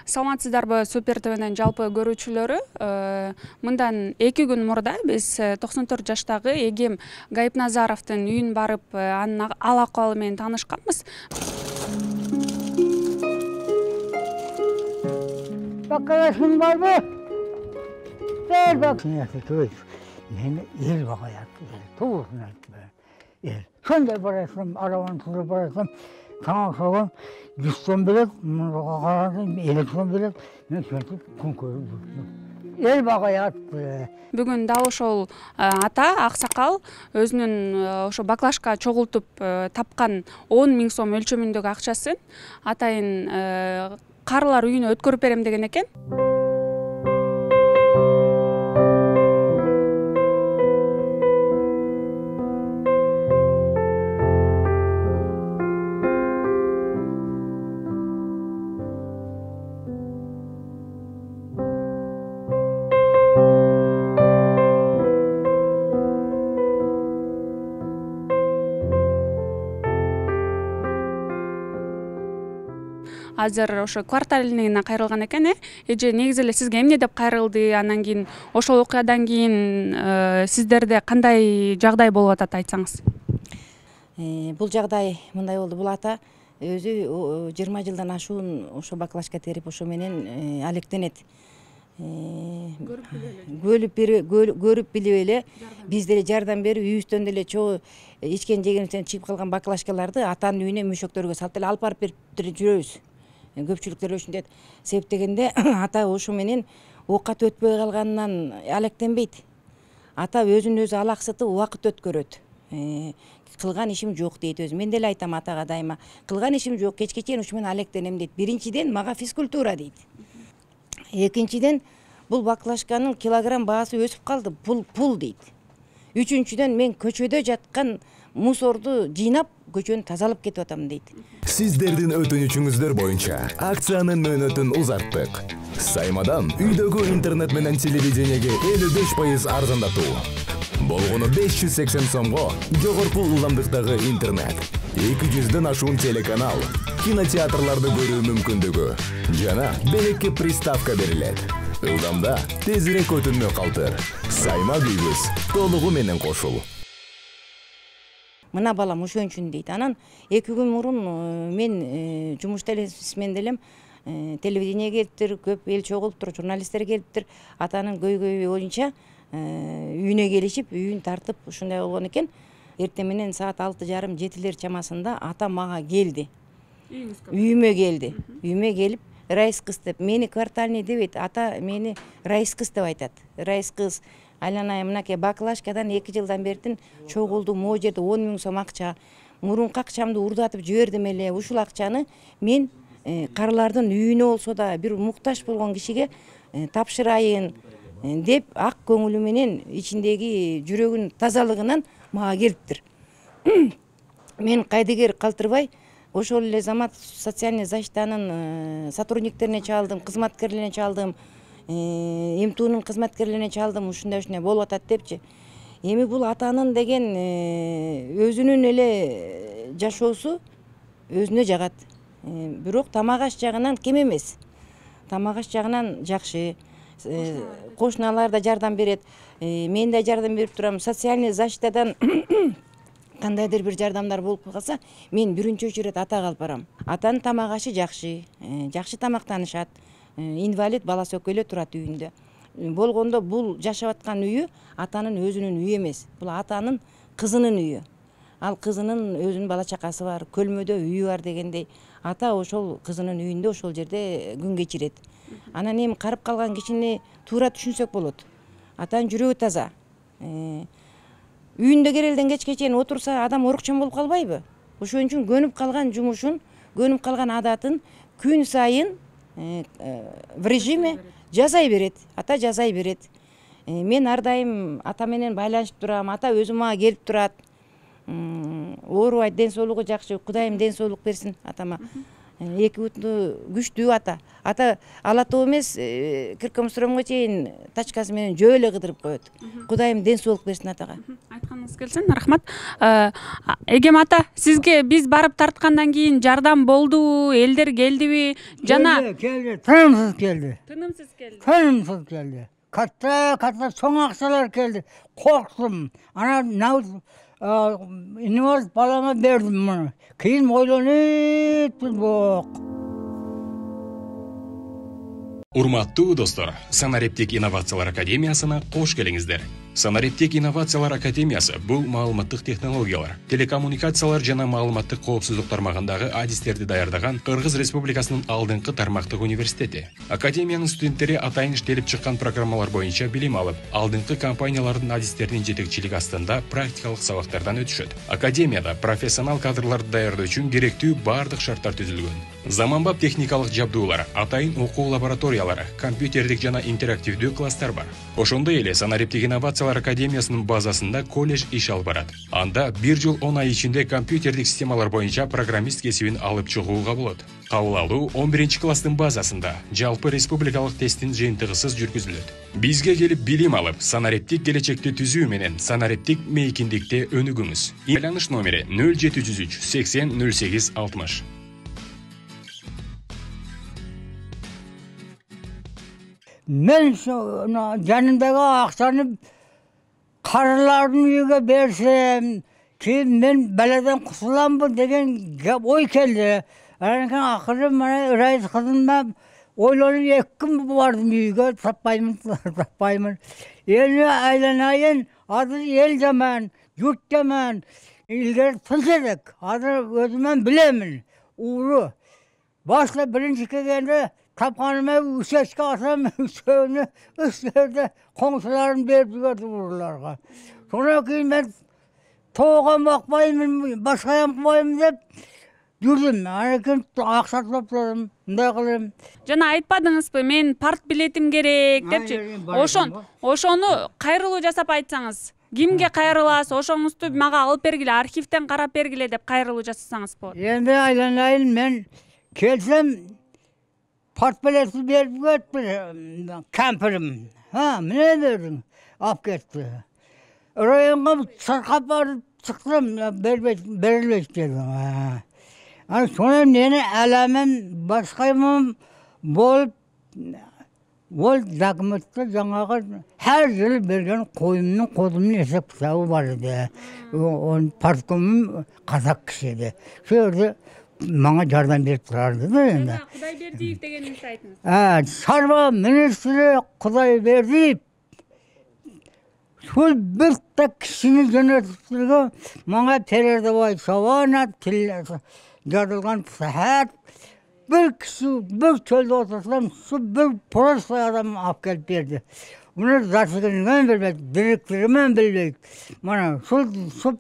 Саламатсыздарбы Супер ТВнин жалпы көрүүчүлөрү. Мындан 2 күн мурда биз 94 жаштагы Эгем Гайыпназаровдун үйүн барып, анын ал акыбалы менен таанышканбыз. Bakkalasın var mı? Ver bak. Meni el bakayaptı, tuğusuna el. Şöyle barasam, arabanın tuğu barasam, sana soğan, düşsem bile, elektron bile, ben sürekli kun koyuyorum. El bakayaptı. Бүгүн да ошол ата аксакал өзүнүн ошо баклажка чогултуп тапкан 10 000 сом өлчөмүндөгү акчасын атайын карылар үйүнө өткөрүп берем деген экен. Азыр ошо кварталингине кайрылган экен. Эже негизи эле сизге эмне деп кайрылды? Андан кийин ошол окуядан кийин сиздерде кандай жагдай болуп атат айтсаңыз? Бул жагдай мындай болду. Бул ата өзү 20 жылдан ашуун ошо баклажка терип ошо менен алектенет. Көрүп билип эле биздерге жардам берип, үйүбүздөн деле чогуу ичкен жегенибизден чыгып калган баклажкаларды атанын үйүнө мөшөктөргө салып эле алып барып берип жүрөбүз. Көпчүлүктөр ошондой себептегенде ата ошо менен оокат өтпөй калганынан алектенбейт. Ата өзүн өзү алаксытып убакыт өткөрөт. Кылган ишим жок дейт өзү. Мен деле айтам атага дайыма. Кылган ишим жок, кечке чейин ушу менен алектенем дейт. Биринчиден мага физкультура дейт. Экинчиден бул баклажканын килограмм баасы өсүп калды. Пул дейт. Үчүнчүдөн мен көчөдө жаткан мусорду жыйнап көчөнү тазалап кетип атам дейт. Сиздердин өтүнүчүңүздөр боюнча акциянын мөөнөтүн узарттык. Саймадан үйдөгү интернет менен телевидениеге 55% арзандатуу. Болгону 580 сомго жогорку ылдамдыктагы интернет, 200дөн ашуун телеканал, кинотеатрларды көрүү мүмкүндүгү жана белекке приставка берилет. Ылдамда тезирээк өтүнмө калтыр. Сайма үйбүз толугу менен кошул. Мына балам ошон дейт. Анан 2 күн мурун мен жумушта элесмен делем, телевидение келиптир, көп эл чогулуптур, журналисттер келиптир. Атанын көйгөйү боюнча үйүнө келишип, үйүн тартып ушундай болгон экен. Эртең менен саат 6:30-7 чамасында ата мага келди. Үйүмө келди. Үйүмө келип, Райыс кыз деп, мени квартальный дебейт, ата мени Райыс кыз деп айтат. Райыс кыз, айланайым, мынакей баклажкадан 2 жылдан бертин чогулду, могу жерде 10 000 сом акча. Мурунку акчамды урдатып жибердим эле. Ушул акчаны мен карылардын үйүнө болсо да бир муктаж болгон кишиге тапшырайын деп ак көңүлү менен ичиндеги жүрөгүнүн тазалыгынан мага келиптир. Мен кайдыгер калтырбай ошол эле замат социальный защитанын сотрудниктерине чалдым, кызматкерлерине чалдым, МТУнун кызматкерлерине чалдым, ушундай болуп атат депчи. Эми бул атанын деген өзүнүн эле жашоосу өзүнө жагат. Бирок тамак аш жагынан кем эмес. Тамак аш жагынан жакшы. Кошуналар да жардам берет. Мен да жардам берип турам. Социальный защитадан кандайдыр бир жардамдар болуп калса, мен биринчи очередь атага алып барам. Атанын тамак ашы жакшы, жакшы тамактанышат. Инвалид баласы экөө эле турат үйүндө. Болгондо бул жашап аткан үйү атанын өзүнүн үйү эмес. Бул атанын кызынын үйү. Ал кызынын өзүнүн бала чакасы бар, Көлмөдө үйү бар дегендей. Ата ошол кызынын үйүндө ошол жерде күн кечирет. Анан эми карып калган кишини туура түшүнсөк болот. Атанын жүрөгү таза. Үйүндө керелден кечке чейин отурса адам орукчан болуп калбайбы? Ошон үчүн көнүп калган жумушун, көнүп калган адатын күн сайын в режиме жасай берет. Ата жасай берет. Мен ар дайым ата менен байланышып турам. Ата өзү мага келип турат. Оорубайт, ден соолугу жакшы. Кудайым ден соолук берсин атама. эки буту күчтүү ата ала тоо эмес киркомстромго чейин тачкасы менен жөө эле кыдырып коет. Кудайым ден соолук берсин атага. Айтканыңыз келсин, рахмат. Эгем ата, сизге биз барып тарткандан кийин жардам болдубу, элдер келдиби? Жана келди, тынымсыз келди. тынымсыз келди. Тынымсыз келди. Katta çoğun aksalar geldi. Korktum. Ana üniversite balama verdim bunu. Kıyın oylanıp bu. Урматтуу достор, Санариптик инновациялар академиясына кош келиңиздер. Санариптик инновациялар академиясы бул маалыматтык технологиялар, телекоммуникациялар жана маалыматтык коопсуздук тармагындагы адистерди даярдаган Кыргыз Республикасынын алдыңкы тармактык университети. Академиянын студенттери атайын иштелип чыккан программалар боюнча билим алып, алдыңкы компаниялардын адистеринин жетекчилиги астында практикалык сабактардан өтүшөт. Академияда профессионал кадрларды даярдоо үчүн керектүү бардык шарттар түзүлгөн. Заманбап техникалык жабдуулар, атайын окуу лабораториялары, компьютердик жана интерактивдүү класстар бар. Ошондой эле Санариптик инновациялар академиясынын базасында колледж иш алып барат. Анда 1 жыл 10 ай ичинде компьютердик системалар боюнча программист кесибин алып чыгууга болот. Кабыл алуу 11 класстын базасында жалпы республикалык тесттин жыйынтыгысыз жүргүзүлөт. Бизге келип билим алып, Санариптик келечекти түзүү менен Санариптик мейкиндикте өнүгүңүз. Байланыш номери 0703 80 08 60. Ben canımdaki aksanı karıların yüge versem ki ben beleden kusulan bu degen oy geldi. Yani akırım bana reis kızımda oyları yakın vardı yüge tapayımın. Elini aylanayın adı el zaman, yurt zaman, ilgili tınsadık. Adı özümen bilemin, uğru. Başta birinci geldi. Tapkanıma üsteşke asam üstlerinde komşularım verip gördü buralarga. Sonra ki ben toğan bakmayayım, başka yapmayayım deyip yürüdüm. Yani ki aksat topladım, ne kılayım. Жана айтпадыңызбы, мен парт билетим керек депчи. Ошону кайрылуу жасап айтсаңыз, кимге кайрыласыз? Ошоңузду мага алып бергиле, архивден карап бергиле деп кайрылуу жасасаңыз болот. Endi aylanayın ben kelsem part bileti verip götürdü kamperim. Ha, ne verdin? Af gitti. Oraya sarkap varıp çıktım, verilmek dedim. Yani sonra yine elemem, başkayımım bolup, dokumenti жаңағы her yıl bergen koyumunun kodumunun hesap kitabı var idi. Onun partkomum Kazak kişiydi. Şöyle bana yardım verip turardı da endi. Кудайбердиев дегениңизди айтыңыз. Шаруа министри Кудайбердиев сол bir tek kişinin yöneticileri bana Pererdebay Savana yazılgan saat bir kişi bir çölde otursam şu bir polis adam alıp gelip verdi. Bunu zaten ben bilmek, direktörümden bilmek. Bana şu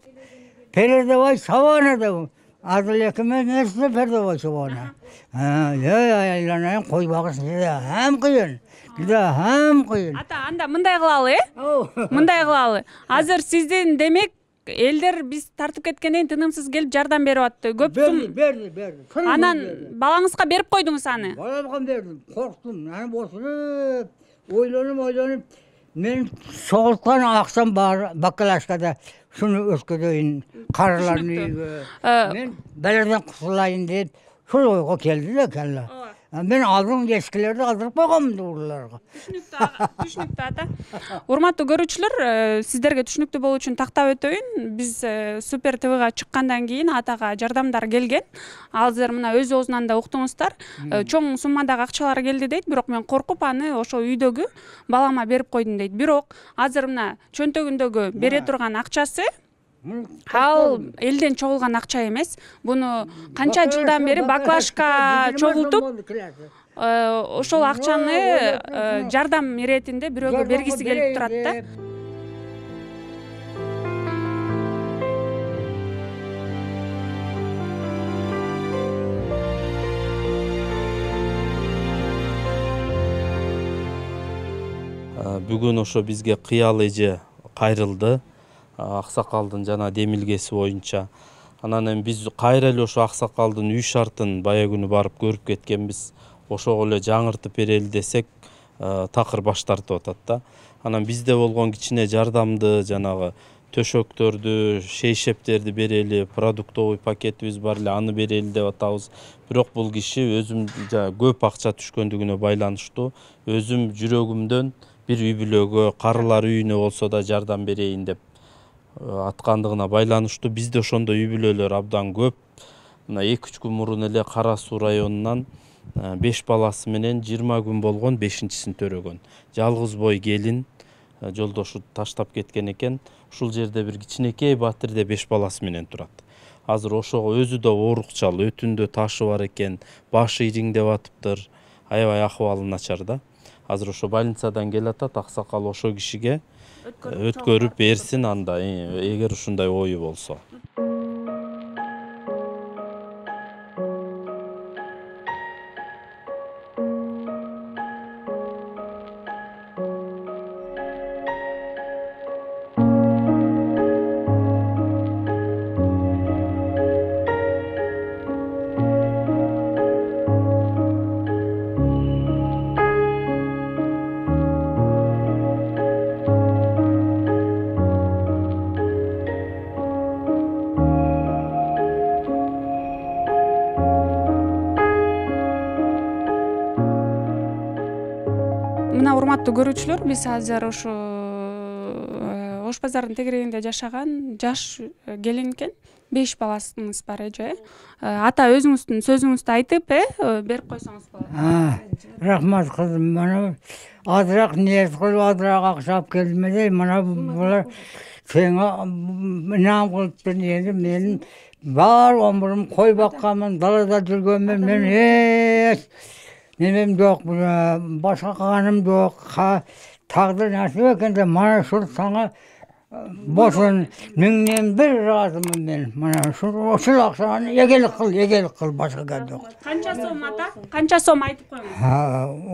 Pererdebay Savana'da adı lekime nesli Pererdebay Savana. Ya koy bakırsın hem kıyın. Hem kıyın. Ата, анда мындай кылалы, мындай кылалы. Азыр сиздин демек элдер биз тартып кеткенден тынымсыз келип жардам берип атты. Көп сум. Berdi. Анан балаңызга берип койдуңуз аны. Balamga verdim. Korktum. Yani boşulup, oylanıp. Men soğuktan aksam Bakkalaşka'da şunu ösküdeyim, karılarını uygu. Men belerden kutulayın deyip, şul oyga keldi de kella. Ben aldım eskilerdi aldırıp koygamdı buralarga. Түшүнүктүү ата. Урматтуу көрүүчүлөр, сиздерге түшүнүктүү болуу үчүн тактап өтөйүн. Биз Супер ТВга чыккандан кийин атага жардамдар келген. Азыр мына өз оозунан да уктуңуздар. Чоң суммадагы акчалар келди дейт, бирок мен коркуп аны ошо үйдөгү балама берип койдум дейт. Бирок азыр мына чөнтөгүндөгү бере турган акчасы ал элден чогулган акча эмес. Буну канча жылдан бери баклажка чогултуп, ошол акчаны жардам иретинде бирөөгө бергиси келип турат да. Бүгүн ошо бизге Кыял эже кайрылды. Аксакалдын жана демилгеси боюнча Анан эми биз кайра эле ошо аксакалдын үй шартын бая күнү барып көрүп кеткенбиз. Ошого эле жаңыртып берели десек, такыр баш тартып атат да. Анан бизде болгон кичине жардамды, жанагы төшөктөрдү, шейшептерди берели, продуктовый пакетибиз бар эле, аны берели деп атабыз. Бирок бул киши өзүм көп акча түшкөндүгүнө байланыштуу, өзүм жүрөгүмдөн бир үй бүлөгө, карылар үйүнө болсо да жардам берейин деп аткандыгына байланыштуу. Бизде ошондой үй бүлөлөр абдан көп. Мына 2-3 күн мурун эле Кара Суу районунан 5 баласы менен 20 күн болгон 5-син төрөгөн. Жалгыз бой келин жолдошу таштап кеткен экен. Ушул жерде бир кичинекей батирде 5 баласы менен турат. Азыр ошого өзү да оорукчал, өтүндө ташы бар экен, башы ириңдеп атыптыр. Аябай акыбалы начар да. Азыр ошо больницадан келатат, аксакал ошо кишиге өткөрүп берсин анда, эгер ушундай ою болсо. Мына урматтуу көрүүчүлөр, биз азыр ошо Ош базарынын тегерегинде жашаган жаш келин экен. 5 баласыңыз бар эже. Ата өзүңүздүн сөзүңүздү айтып, берип койсоңуз болот. Рахмат кызым, мана азыраак ниет кылып, азыраак акча алып келдим эле. Мана булар сеңе инам кылыптыр. Эми менин бар өмүрүм кой бакканмын, далада жүргөнмүн. Мен эч немем жок, башка кылганым жок. Тагдыр насип экенде мана ушул сага болсун, миңден бир ыраазымын мен. Мана ушул акчаны эгелик кыл, башка гап жок. Канча сом ата? Канча сом айтып коюңуз.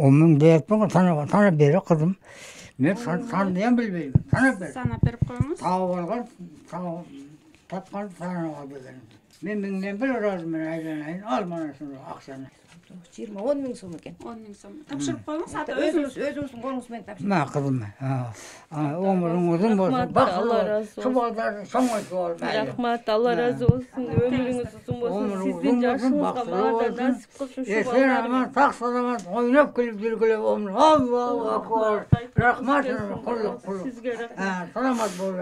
10 миң деппин, санап бери кызым. Мен саныям билбейм. Санап бер. Санап берип коюңуз. Таап алган, тапкан санага деген. Мен миңден бир ыраазымын, айланайын. Ал мана ушул акчаны. 10 миң сом экен. 10 миң сом. Тапшырып коюңуз, ата Өзүңүздүн колуңуз менен тапшырып. Ма кызым, өмүрүң узун болсун. Алла разы болсун. Субалдар соңойсу бол. Рахмат, Алла разы болсун. Өмүрүңүз узун болсун. Сиздин жашыңызга баары насип кылсын şu Sen aman sağ salamat oynap gülüp gülgüle olmuş. Allahu akbar. Rahmat kulluk. Sizge rahmat. Salamat bol.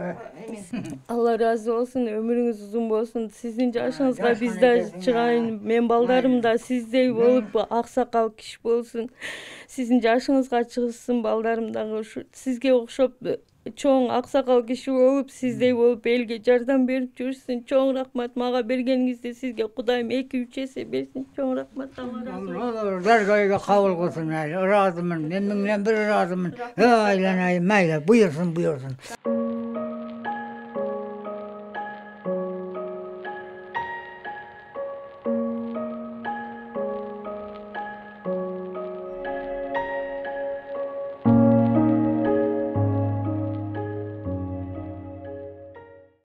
Allah razı olsun. Ömrünüz uzun bolsun. Sizin yaşınızga biz de çıkayın. Men baldarım da sizdey bolup aksakal kişi bolsun. Sizin yaşınızga çıksın baldarım da sizge okşop çoğun aksakal kişi olup sizdey bolup elge jardan berip жүрсүн. Çoğun rahmat maga bergeningizde sizge Kudayım 2-3 есе bersin. Çoğun rahmat Allah razı olsun. Dargayga kabul kılsın. Razımın. Ben mingden bir razımın. Aylanayım. Mayla buyursun.